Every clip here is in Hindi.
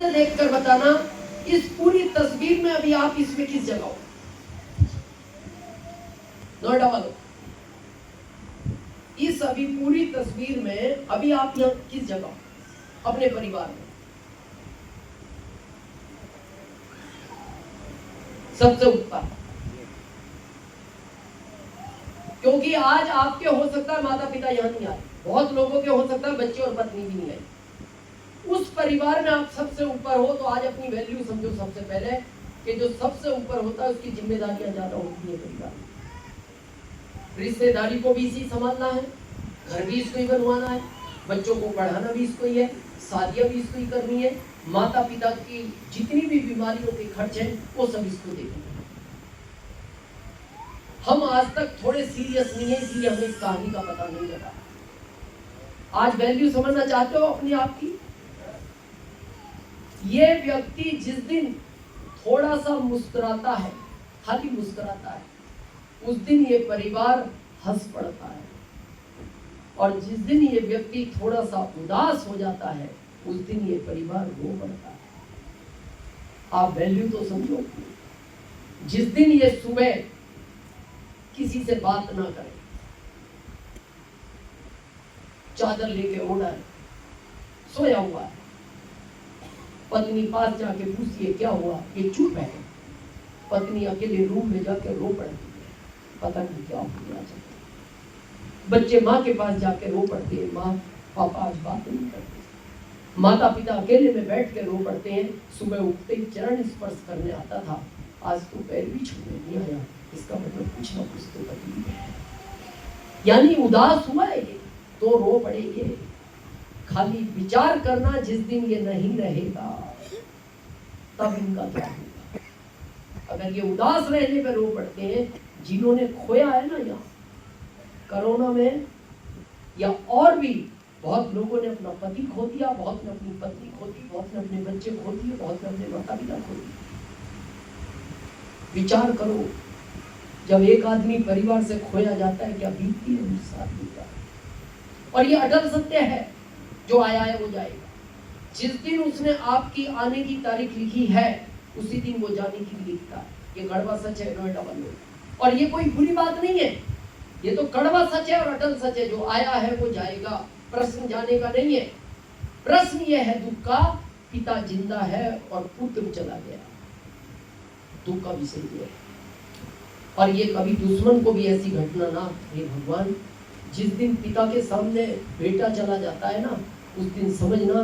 देखकर बताना इस पूरी तस्वीर में अभी आप इसमें किस जगह हो। नोएडा वालों, इस अभी पूरी तस्वीर में अभी आप यहाँ किस जगह हो अपने परिवार में? सबसे ऊपर, क्योंकि आज आपके हो सकता है माता पिता यहाँ नहीं आए, बहुत लोगों के हो सकता है बच्चे और पत्नी भी नहीं आई। उस परिवार में आप सबसे ऊपर हो, तो आज अपनी वैल्यू समझो सबसे पहले कि जो सबसे ऊपर होता है उसकी जिम्मेदारियां ज्यादा होती है परिवार में। रिश्तेदारी को भी इसी संभालना है, घर भी इसको ही बनवाना है, बच्चों को पढ़ाना भी इसको ही है, शादियां भी इसको ही करनी है, माता पिता की जितनी भी बीमारियों के खर्च है वो सब इसको देखना है। हम आज तक थोड़े सीरियस नहीं है, इसलिए हमें इस कहानी का पता नहीं लगा। आज वैल्यू समझना चाहते हो अपने आप की? ये व्यक्ति जिस दिन थोड़ा सा मुस्कुराता है, खाली मुस्कुराता है, उस दिन ये परिवार हंस पड़ता है, और जिस दिन ये व्यक्ति थोड़ा सा उदास हो जाता है उस दिन ये परिवार रो पड़ता है। आप वैल्यू तो समझो। जिस दिन ये सुबह किसी से बात ना करे, चादर लेके ओढ़ा है, सोया हुआ है, पत्नी पास जाके पूछती है क्या हुआ, ये चुप है, पत्नी अकेले रूम में जाके रो पड़ती है, पता नहीं क्या हो गया। बच्चे माँ के पास जाके रो पड़ते हैं, माँ पापा आज बात नहीं करते। माता पिता अकेले में बैठ के रो पड़ते हैं, सुबह उठते ही चरण स्पर्श करने आता था, आज तो पैर भी छूने नहीं आया, इसका मतलब कुछ ना कुछ तो तकलीफ है। यानी उदास हुआ है ये तो रो पड़ेंगे। खाली विचार करना, जिस दिन ये नहीं रहेगा तब इनका क्या होगा। अगर ये उदास रहने पर रो पड़ते हैं, जिन्होंने खोया है ना यहाँ कोरोना में, या और भी बहुत लोगों ने अपना पति खो दिया, बहुत ने अपनी पत्नी खो दी, बहुत ने अपने बच्चे खो दिए, बहुत ने अपने माता पिता खो दिए। विचार करो, जब एक आदमी परिवार से खोया जाता है क्या बीतती है उस आदमी का। और ये अटल सत्य है, जो आया है वो जाएगा। जिस दिन उसने आपकी आने की तारीख लिखी है उसी दिन वो जाने की भी लिखता है। ये कड़वा सच है नोएडा वालों, और ये कोई बुरी बात नहीं है, ये तो कड़वा सच है और अटल सच है। जो आया है वो जाएगा, प्रश्न जाने का नहीं है। प्रश्न ये है दुख का, पिता जिंदा है और पुत्र चला गया, दुख का विषय ये है। और ये कभी दुश्मन को भी ऐसी घटना ना, हे भगवान, जिस दिन पिता के सामने बेटा चला जाता है ना, उस दिन समझना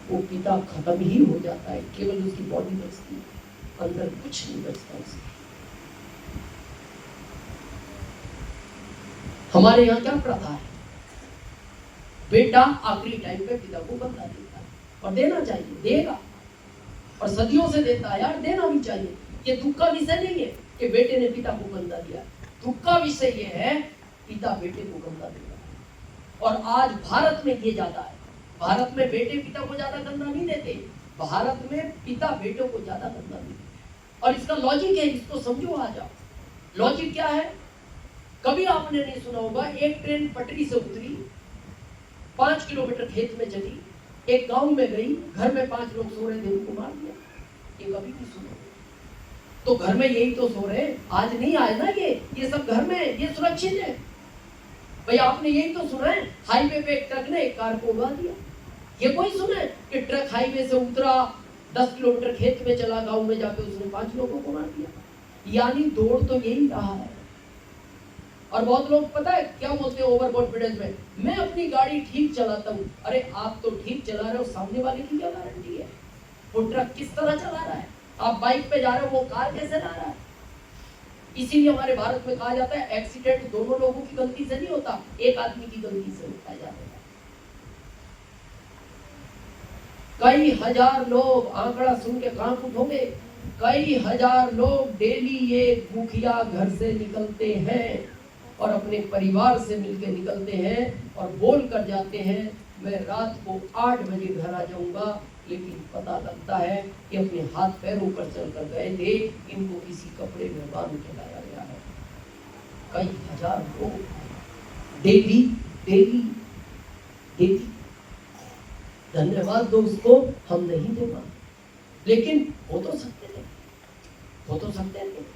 वो पिता खत्म ही हो जाता है, केवल उसकी बॉडी बचती है, अंदर कुछ नहीं बचता उसके। हमारे यहाँ क्या प्रथा है, बेटा आखिरी टाइम पे पिता को बदला देता है, और देना चाहिए, देगा, और सदियों से देता है यार, देना भी चाहिए। ये दुख का विषय नहीं है कि बेटे ने पिता को बदला दिया, दुख का विषय ये है पिता बेटे को गंदा देता है। और आज भारत में ये ज्यादा है, भारत में बेटे पिता को ज्यादा गंदा नहीं देते, भारत में पिता बेटों को ज्यादा गंदा देते। और इसका लॉजिक है, इसको समझो, आ जाओ। लॉजिक क्या है? कभी आपने नहीं सुना होगा, एक ट्रेन पटरी से उतरी, 5 किलोमीटर खेत में चली, एक गांव में गई, घर में 5 लोग सो रहे थे, उनको मार दिया। ये कभी नहीं सुना। तो घर में यही तो सो रहे, आज नहीं आए ना ये सब घर में, ये सुरक्षित है भाई। आपने यही तो सुना है, हाईवे पे एक ट्रक ने एक कार को उड़ा दिया। ये कोई सुना है कि ट्रक हाईवे से उतरा, 10 किलोमीटर खेत में चला, गांव में जाके उसने 5 लोगों को मार दिया। यानी दौड़ तो यही रहा है। और बहुत लोग पता है क्या बोलते हैं ओवर कॉन्फिडेंस में, मैं अपनी गाड़ी ठीक चलाता हूँ। अरे आप तो ठीक चला रहे हो, सामने वाले की क्या गारंटी है? वो ट्रक किस तरह चला रहा है? आप बाइक पे जा रहे हो, वो कार कैसे ला रहा है? इसीलिए हमारे भारत में कहा जाता है एक्सीडेंट दोनों लोगों की गलती से नहीं होता, एक आदमी की गलती से होता है जाता है। कई हजार लोग, आंकड़ा सुन के कांप उठोगे, कई हजार लोग डेली ये मुखिया घर से निकलते हैं और अपने परिवार से मिलकर निकलते हैं और बोल कर जाते हैं मैं रात को 8 बजे घर आ जाऊंगा, लेकिन पता लगता है कि अपने हाथ पैरों पर चलकर गए थे, इनको किसी कपड़े में बांध के लाया गया है। कई हजार लोग डेली डेली डेली। धन्यवाद दो उसको, हम नहीं दे पाते। लेकिन हो तो सकते थे, हो तो सकते थे।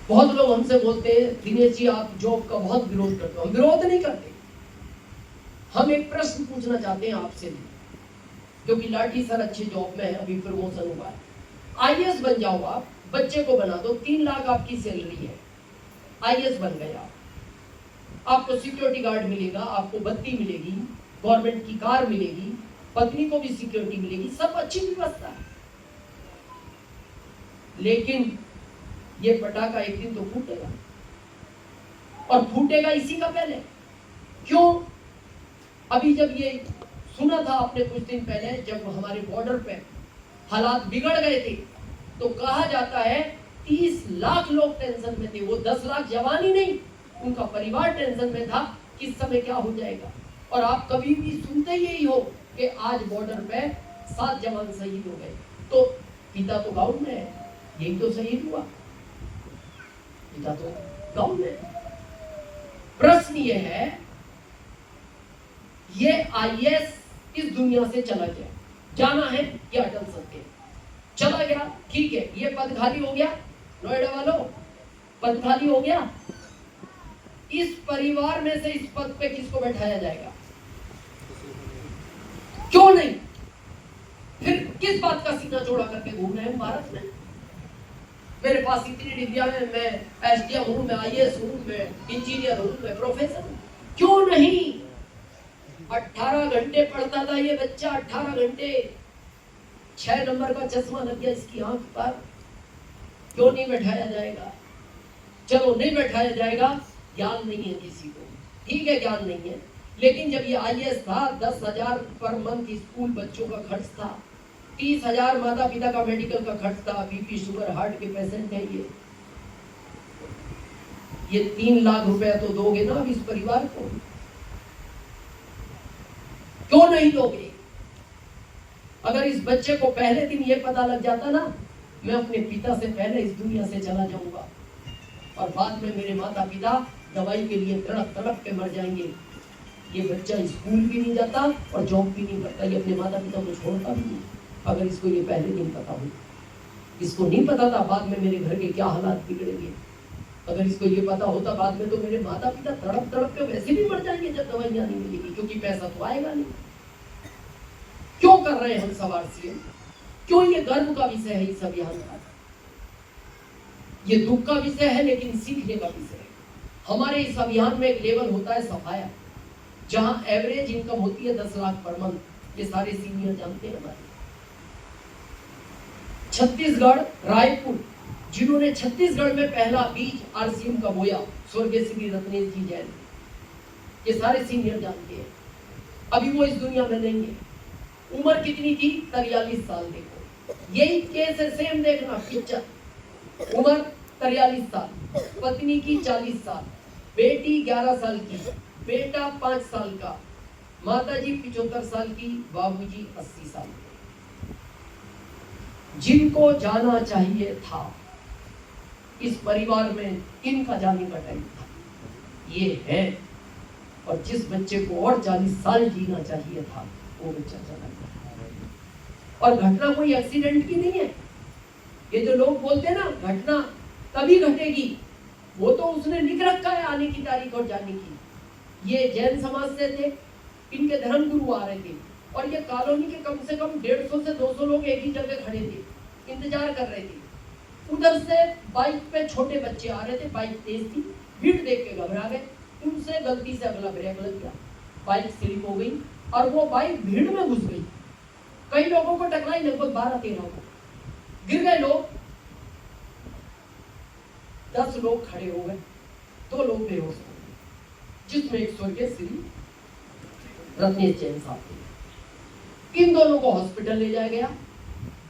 बहुत लोग हमसे बोलते हैं दिनेश जी आप जॉब का बहुत विरोध करते हो। हम विरोध नहीं करते, हम एक प्रश्न पूछना चाहते हैं आपसे भी, क्योंकि लाठी सर अच्छे जॉब में है, अभी प्रमोशन हुआ है। आईएएस बन जाओ आप, बच्चे को बना दो, 3 लाख आपकी सैलरी है, आईएएस बन गए आप, आपको सिक्योरिटी गार्ड मिलेगा, आपको बत्ती मिलेगी, गवर्नमेंट की कार मिलेगी, पत्नी को भी सिक्योरिटी मिलेगी, सब अच्छी व्यवस्था है। लेकिन ये पटाखा एक दिन तो फूटेगा, और फूटेगा इसी का पहले। क्यों? अभी जब ये सुना था आपने कुछ दिन पहले, जब हमारे बॉर्डर पे हालात बिगड़ गए थे, तो कहा जाता है 30 लाख लोग टेंशन में थे। वो 10 लाख जवान ही नहीं, उनका परिवार टेंशन में था किस समय क्या हो जाएगा। और आप कभी भी सुनते यही हो कि आज बॉर्डर पे 7 जवान शहीद हो गए, तो पिता तो गांव में है, यही तो शहीद हुआ, पिता तो गांव में। प्रश्न ये है, ये आईएएस इस दुनिया से चला गया, जाना है या अटल सत्य, चला गया, ठीक है, ये पद खाली हो गया, नोएडा वालों पद खाली हो गया, इस परिवार में से इस पद पे किसको बैठाया जाएगा? क्यों नहीं? फिर किस बात का सीना चौड़ा करके घूम रहे हैं भारत में? मेरे पास इतनी डिग्रियां हैं, मैं एसडीएम हूं, मैं आईएएस हूं, मैं इंजीनियर हूं, मैं प्रोफेसर हूं। क्यों नहीं? 18 घंटे पढ़ता था ये बच्चा, 18 घंटे, 6 नंबर का चश्मा लग गया इसकी आंख पर, क्यों नहीं बैठाया जाएगा? चलो नहीं बैठाया जाएगा, ज्ञान नहीं है किसी को, ठीक है ज्ञान नहीं है, लेकिन जब ये आईएएस था 10,000 पर मंथ स्कूल बच्चों का खर्च था, 30,000 माता पिता का मेडिकल का खर्च था, बीपी शुगर हार्ट के पेशेंट है ये 3 लाख रुपए तो दोगे ना अब इस परिवार को, क्यों नहीं दोगे? अगर इस बच्चे को पहले दिन ये पता लग जाता ना, मैं अपने पिता से पहले इस दुनिया से चला जाऊंगा, और बाद में मेरे माता पिता दवाई के लिए तड़प तड़प के मर जाएंगे, ये बच्चा स्कूल भी नहीं जाता और जॉब भी नहीं करता, ये अपने माता पिता को छोड़ता भी नहीं। अगर इसको ये पहले दिन पता हो, इसको नहीं पता था बाद में मेरे घर के क्या हालात बिगड़ेंगे, अगर इसको ये पता होता बाद में तो मेरे माता पिता तड़प तड़प के वैसे भी मर जाएंगे जब दवाइयां नहीं मिलेगी, क्योंकि पैसा तो आएगा नहीं। क्यों कर रहे हैं हम सवाल सीएम? क्यों? ये गर्व का विषय है इस अभियान का, ये दुख का विषय है लेकिन सीखने का विषय है। हमारे इस अभियान में एक लेवल होता है सफाया, जहां एवरेज इनकम होती है 10 लाख पर मंथ, ये सारे सीनियर जानते हैं हमारे। छत्तीसगढ़, रायपुर, जिन्होंने छत्तीसगढ़ में पहला बीज आरसीएम का बोया, स्वर्गीय श्री रत्नेश जी जैन, ये सारे सीनियर जानते हैं। अभी वो इस दुनिया में नहीं है। उम्र कितनी थी? 43 साल। देखो यही केस है, सेम देखना पिक्चर, उम्र 43 साल, पत्नी की 40 साल, बेटी 11 साल की, बेटा 5 साल का, माताजी 75 साल की, बाबूजी 80 साल के। जिनको जाना चाहिए था इस परिवार में, इनका जाने का टाइम था, ये है। और जिस बच्चे को और 40 साल जीना चाहिए था वो बच्चा चला गया। और घटना कोई एक्सीडेंट की नहीं है। ये जो लोग बोलते हैं ना घटना तभी घटेगी, वो तो उसने लिख रखा है आने की तारीख और जाने की। ये जैन समाज से थे, इनके धर्म गुरु आ रहे थे, और ये कॉलोनी के कम से कम 150 से 200 लोग एक ही जगह खड़े थे, इंतजार कर रहे थे। उधर से बाइक पे छोटे बच्चे आ रहे थे, बाइक तेज थी, भीड़ देख के घबरा गए, उनसे गलती से अगला ब्रेक लग गया, बाइक स्लिप हो गई और वो बाइक भीड़ में घुस गई। कई लोगों को टकराई, लगभग 12-13 को गिर गए लोग, 10 लोग खड़े हो गए, 2 लोग बेहोश हो गए, जिसमें एक स्वर्गीय श्री रत्नेश जैन साहब थे। इन दोनों को हॉस्पिटल ले जाया गया।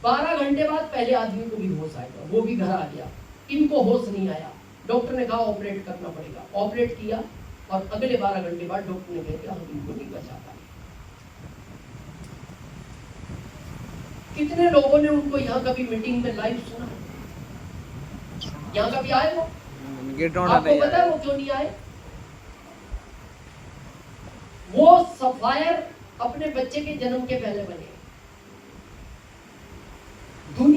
12 घंटे बाद पहले आदमी को भी होश आएगा, वो भी घर आ गया, इनको होश नहीं आया। डॉक्टर ने कहा ऑपरेट करना पड़ेगा, ऑपरेट किया, और अगले 12 घंटे बाद डॉक्टर ने कहा हम इनको नहीं बचा पाए। कितने लोगों ने उनको यहाँ कभी मीटिंग में लाइव सुना? यहाँ कभी आए वो? आपको पता है वो क्यों नहीं आए? वो सफायर अपने बच्चे के जन्म के पहले बने,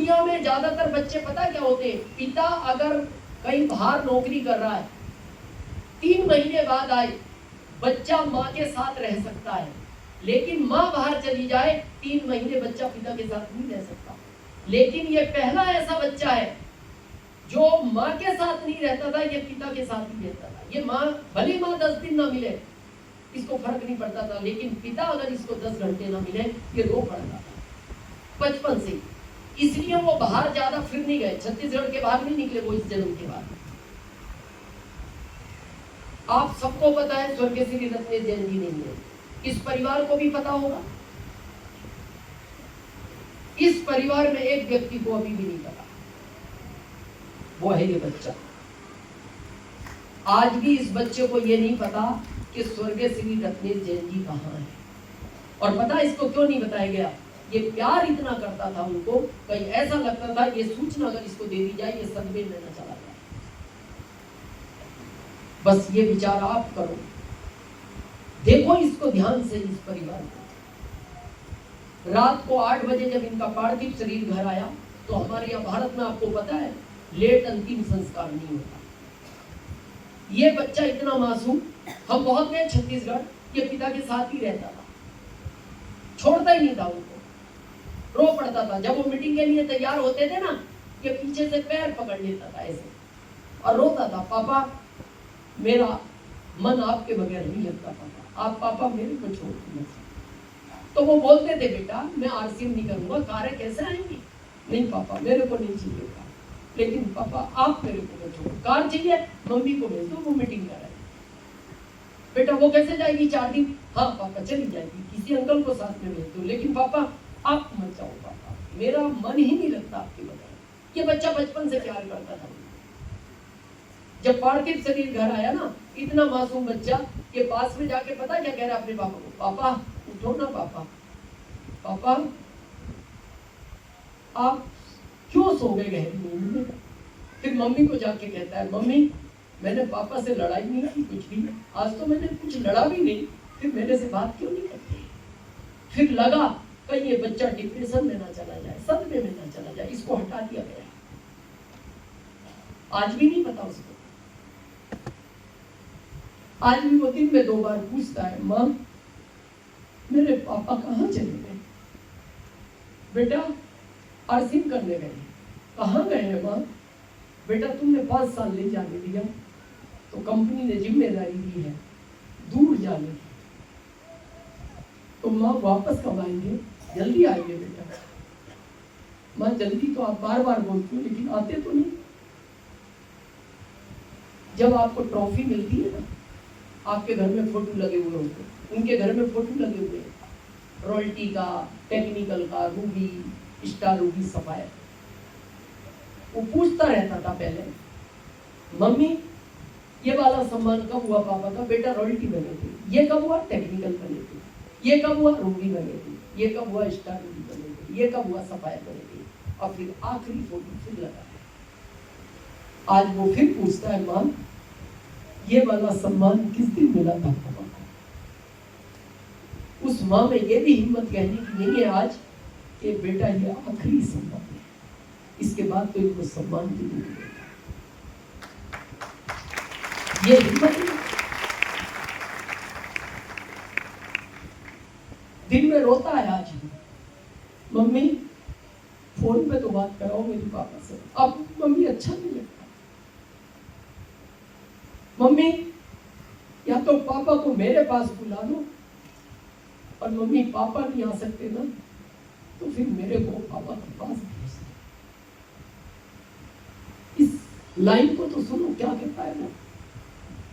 दुनिया में ज्यादातर बच्चे पता क्या होते हैं, पिता अगर कहीं बाहर नौकरी कर रहा है, 3 महीने बाद आए, बच्चा माँ के साथ रह सकता है, लेकिन माँ बाहर चली जाए 3 महीने बच्चा पिता के साथ नहीं रह सकता। लेकिन ये पहला ऐसा बच्चा है जो माँ के साथ नहीं रहता था, ये पिता के साथ ही रहता था। ये माँ भले माँ 10 दिन ना मिले, इसको फर्क नहीं पड़ता था, लेकिन पिता अगर इसको 10 घंटे ना मिले, ये रो पड़ता था बचपन से। इसलिए वो बाहर ज्यादा फिर नहीं गए, छत्तीसगढ़ के बाहर नहीं निकले वो इस जन्म के बाद। आप सबको पता है स्वर्गीय श्री रत्नेश जैन जी नहीं है, इस परिवार को भी पता होगा। इस परिवार में एक व्यक्ति को अभी भी नहीं पता, वो है ये बच्चा। आज भी इस बच्चे को ये नहीं पता कि स्वर्गीय श्री रत्नेश जैन जी कहाँ है। और पता इसको क्यों नहीं बताया गया? ये प्यार इतना करता था उनको, कहीं ऐसा लगता था ये सूचना अगर इसको दे दी जाए ये सदमे में न चला जाए। बस ये विचार आप करो, देखो इसको ध्यान से, इस परिवार को। रात को 8 बजे जब इनका पार्थिव शरीर घर आया, तो हमारे यहाँ भारत में आपको पता है लेट अंतिम संस्कार नहीं होता। ये बच्चा इतना मासूम, हम बहुत गए छत्तीसगढ़, ये पिता के साथ ही रहता था, छोड़ता ही नहीं था उनको, रो पड़ता था। जब वो मीटिंग के लिए तैयार होते थे ना, ये पीछे से पैर पकड़ लेता था ऐसे और रोता था, पापा मेरा मन आपके बगैर नहीं लगता, पापा मेरे को छोड़ दीजिए। तो वो बोलते थे बेटा मैं आरसीएम नहीं करूंगा, कारें कैसे आएंगी? नहीं पापा मेरे को नहीं चाहिए, लेकिन पापा आप मेरे को छोड़ो, कार चाहिए मम्मी को भेज दो, वो मीटिंग कर रहे हैं। बेटा वो कैसे जाएगी 4 दिन? हाँ पापा चली जाएगी, किसी अंकल को साथ में भेज दो, लेकिन पापा आप मत जाओ, पापा मेरा मन ही नहीं लगता आपके बगैर। ये बच्चा बचपन से प्यार करता था। जब पार्थिव शरीर घर आया ना, इतना मासूम बच्चा, ये पास में जाके पता क्या कह रहा है अपने पापा को? पापा उठो ना पापा, पापा आप क्यों सो गए गहरी नींद में? फिर मम्मी को जाके कहता है मम्मी मैंने पापा से लड़ाई नहीं की कुछ भी, आज तो मैंने कुछ लड़ा भी नहीं, फिर मेरे से बात क्यों नहीं करती? फिर लगा कहीं ये बच्चा डिप्रेशन में ना चला जाए, सदमे में ना चला जाए, इसको हटा दिया गया। आज भी नहीं पता उसको। आज भी वो दिन में 2 बार पूछता है माँ मेरे पापा कहाँ चले गए? बेटा आरसीएम करने गए। कहाँ गए हैं माँ? बेटा तुमने 5 साल नहीं जाने दिया, तो कंपनी ने जिम्मेदारी दी है दूर जाने की, तो माँ वापस कब आएंगे? जल्दी आएंगे बेटा। माँ जल्दी तो आप बार बार बोलती हो, लेकिन आते तो नहीं। जब आपको ट्रॉफी मिलती है ना, आपके घर में फोटो लगे हुए होते, उनके घर में फोटो लगे हुए, रॉयल्टी का, टेक्निकल का, रूबी, स्टार रूबी, सफायर। वो पूछता रहता था पहले मम्मी ये वाला सम्मान कब हुआ पापा का? बेटा रॉयल्टी बने थे। ये कब हुआ? टेक्निकल बने थे। ये कब हुआ? रूबी बने थे। ये कब हुआ? स्टार रूबी बने थे। ये कब हुआ? सफायर बने थे। और फिर आखिरी फोटो फिर लगा है। आज वो फिर पूछता है मां ये वाला सम्मान किस दिन मिला था पापा को? उस माँ में ये भी हिम्मत कहने की नहीं है आज कि बेटा ये आखिरी सम्मान है, इसके बाद तो इनको सम्मान भी नहीं मिलेगा। ये हिम्मत है। दिन में रोता है आज भी, मम्मी फोन पे तो बात कराओ मेरे पापा से, अब मम्मी अच्छा नहीं लगता। मम्मी या तो पापा को मेरे पास बुला दो, और मम्मी पापा नहीं आ सकते ना, तो फिर मेरे को पापा के पास भेज दो। इस लाइन को तो सुनो क्या कहता है वो,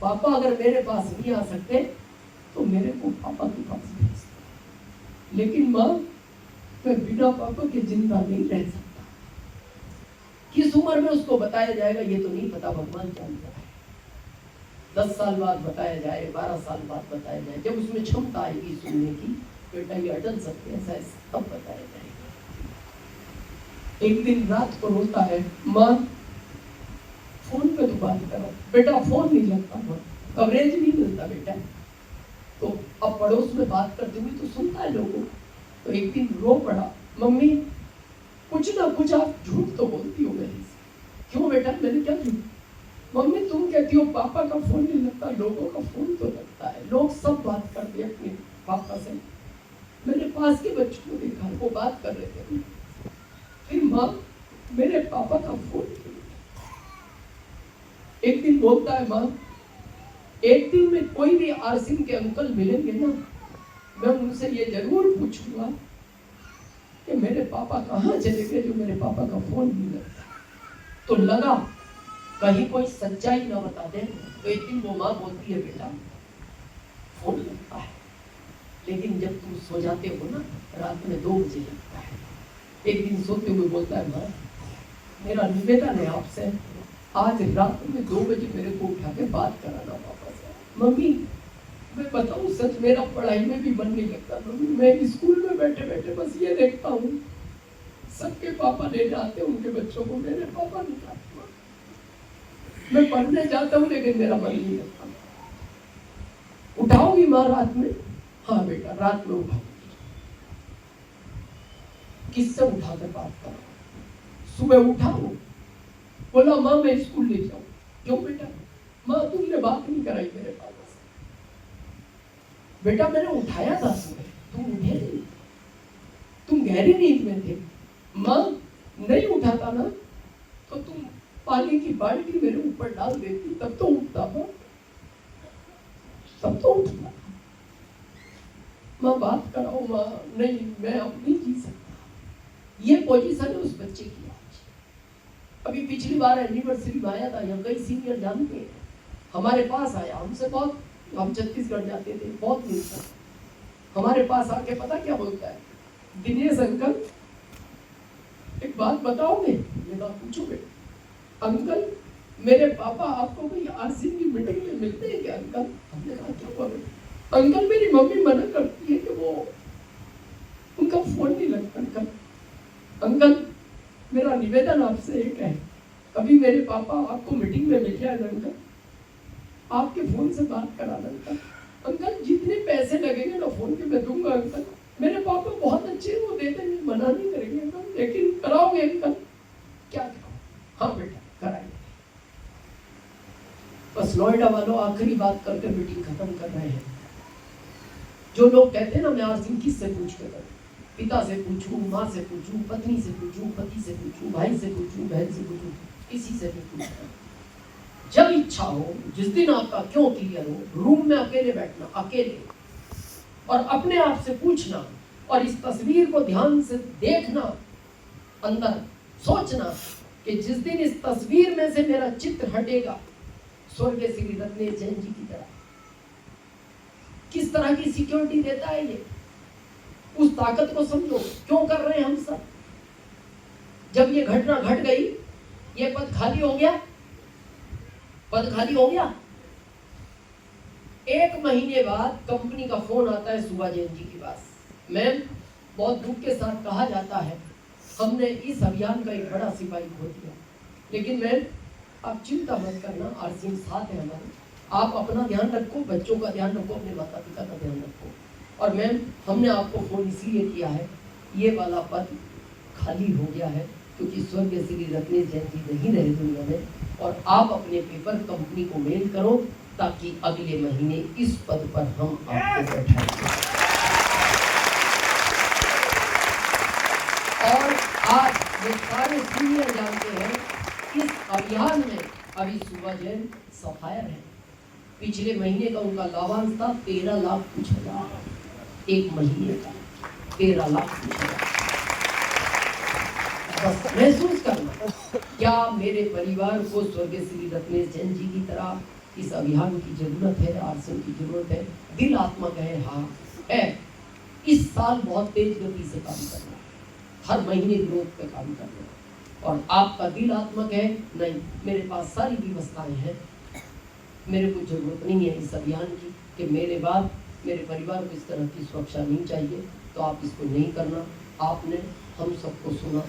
पापा अगर मेरे पास नहीं आ सकते तो मेरे को पापा के पास भेज दो, लेकिन माँ मैं बिना पापा के जिंदा नहीं रह सकता। किस उम्र में उसको बताया जाएगा ये तो नहीं पता, भगवान जानता है। 10 साल बाद बताया जाए, 12 साल बाद बताया जाए, जब उसमें क्षमता आएगी सुनने की, बेटा ये अटल सकते हैं ऐसा तब बताया जाएगा। एक दिन रात को रोता है माँ फोन पे तो बात करो। बेटा फोन नहीं लगता, कवरेज नहीं मिलता बेटा। तो अब पड़ोस में बात करते हुए तो सुनता है लोगों। तो एक दिन रो पड़ा, मम्मी कुछ कुछ ना कुछ आप झूठ तो बोलती हो मेरे से। क्यों बेटा, मैंने क्या झूठ? मम्मी तुम कहती हो पापा का फोन नहीं लगता, लोगों का फोन तो लगता है, लोग सब बात करते हैं अपने पापा से। मैंने पास के बच्चों को देखा, वो बात कर रहे थे। फिर माँ मेरे पापा का फोन, एक दिन बोलता है माँ, एक दिन में कोई भी आरसिन के अंकल मिलेंगे ना, मैं उनसे ये जरूर पूछूंगा कि मेरे पापा कहाँ चले गए जो मेरे पापा का फोन नहीं लगता। तो लगा कहीं कोई सच्चाई ना बता दे। तो एक दिन वो माँ बोलती है बेटा फोन लगता है, लेकिन जब तुम सो जाते हो ना रात में 2 बजे लगता है। एक दिन सोते हुए बोलता है माँ मेरा निवेदन है आपसे, आज रात में 2 बजे मेरे को उठा के बात कराना पापा से। मम्मी मैं बताऊं सच, मेरा पढ़ाई में भी मन नहीं लगता मम्मी, मैं स्कूल में बैठे बैठे बस ये देखता हूँ सबके पापा ले जाते हैं उनके बच्चों को, मेरे पापा नहीं जाते। मैं पढ़ने जाता हूँ लेकिन मेरा मन नहीं लगता। उठाओगी माँ रात में? हाँ बेटा रात में उठाऊंगी। किससे उठा कर बात करो? सुबह उठाओ, बोला माँ मैं स्कूल नहीं जाऊँ। क्यों बेटा? माँ तुमने बात नहीं कराई मेरे पापा से। बेटा मैंने उठाया था सुबह, तुम उठे नहीं, तुम गहरी नींद में थे। माँ नहीं उठाता ना तो तुम पानी की बाल्टी मेरे ऊपर डाल देती, तब तो उठता था, तब तो उठता। माँ बात कराओ माँ, नहीं मैं अब नहीं जी सकता। ये पोजीशन है उस बच्चे की। अभी पिछली बार एनिवर्सरी में आया था, यहाँ कई सीनियर जानते हैं, हमारे पास आया, हमसे बहुत, हम छत्तीसगढ़ जाते थे, बहुत मिलता। हमारे पास आके पता क्या बोलता है, दिनेश अंकल एक बात बताओगे? मैंने पूछो बेटा। अंकल मेरे पापा आपको कोई आरसी की मीटिंग में मिलते हैं क्या अंकल? हमने कहा क्या हुआ बेटा? अंकल मेरी मम्मी मना करती है कि वो उनका फोन नहीं लगता। अंकल अंकल मेरा निवेदन आपसे एक है, कभी मेरे पापा आपको मीटिंग में मिल जाए अंकल, आपके फोन से बात कराना अंकल। अंकल जितने पैसे लगेंगे ना फोन के मैं दूंगा अंकल, मेरे पापा बहुत अच्छे हैं, वो दे देंगे, मना नहीं करेंगे अंकल, लेकिन कराओगे अंकल? क्या कराओ? हाँ बेटा कराएंगे। बस नोएडा वालों आखिरी बात करके मीटिंग खत्म कर रहे हैं। जो लोग कहते हैं ना मैं आरसिन किससे पूछ के करूं, पिता से पूछूं, माँ से पूछूं, पत्नी से पूछूं, पति से पूछूं, भाई से पूछूं, बहन से पूछूं, किसी से भी पूछूं। जब इच्छा हो, जिस दिन आपका क्यों क्लियर हो, रूम में अकेले बैठना, अकेले, और अपने आप से पूछना, और इस तस्वीर को ध्यान से देखना, अंदर सोचना कि जिस दिन इस तस्वीर में से मेरा चित्र हटेगा स्वर्गीय श्री रत्नेश जैन जी की तरह, किस तरह की सिक्योरिटी देता है ये, उस ताकत को समझो। क्यों कर रहे हैं हम सब? जब ये घटना घट गई, ये पद खाली हो गया, पद खाली हो गया। 1 महीने बाद कंपनी का फोन आता है सुबह जैन जी के पास, मैम बहुत दुख के साथ कहा जाता है हमने इस अभियान का एक बड़ा सिपाही खो दिया, लेकिन मैम आप चिंता मत करना, आरसीएम साथ है हमारे, आप अपना ध्यान रखो, बच्चों का ध्यान रखो, अपने माता पिता का ध्यान रखो। और मैम हमने आपको फोन इसलिए किया है, ये वाला पद खाली हो गया है क्योंकि स्वर्गीय श्री रत्नेश जैन जी नहीं रहे दुनिया में, और आप अपने पेपर कंपनी को मेल करो ताकि अगले महीने इस पद पर हम आपको बैठाएंगे। और आज ये सारे सीनियर जानते हैं इस अभियान में अभी सुबह जैन सफायर है। पिछले महीने का उनका लाभांश था 13 लाख कुछ हजार, एक महीने का 13 लाख कुछ हजार। बस महसूस करना, क्या मेरे परिवार को स्वर्गीय श्री रत्नेश जैन जी की तरह इस अभियान की जरूरत है, आरसीएम की जरूरत है? दिल आत्मा कहे हाँ है। इस साल बहुत तेज गति से काम करना, हर महीने ग्रोथ पे काम करना, और आपका दिल आत्मक है नहीं मेरे पास सारी व्यवस्थाएं हैं, मेरे को जरूरत नहीं है इस अभियान की कि मेरे बाद मेरे परिवार को इस तरह की सुरक्षा नहीं चाहिए, तो आप इसको नहीं करना। आपने हम सबको सुना,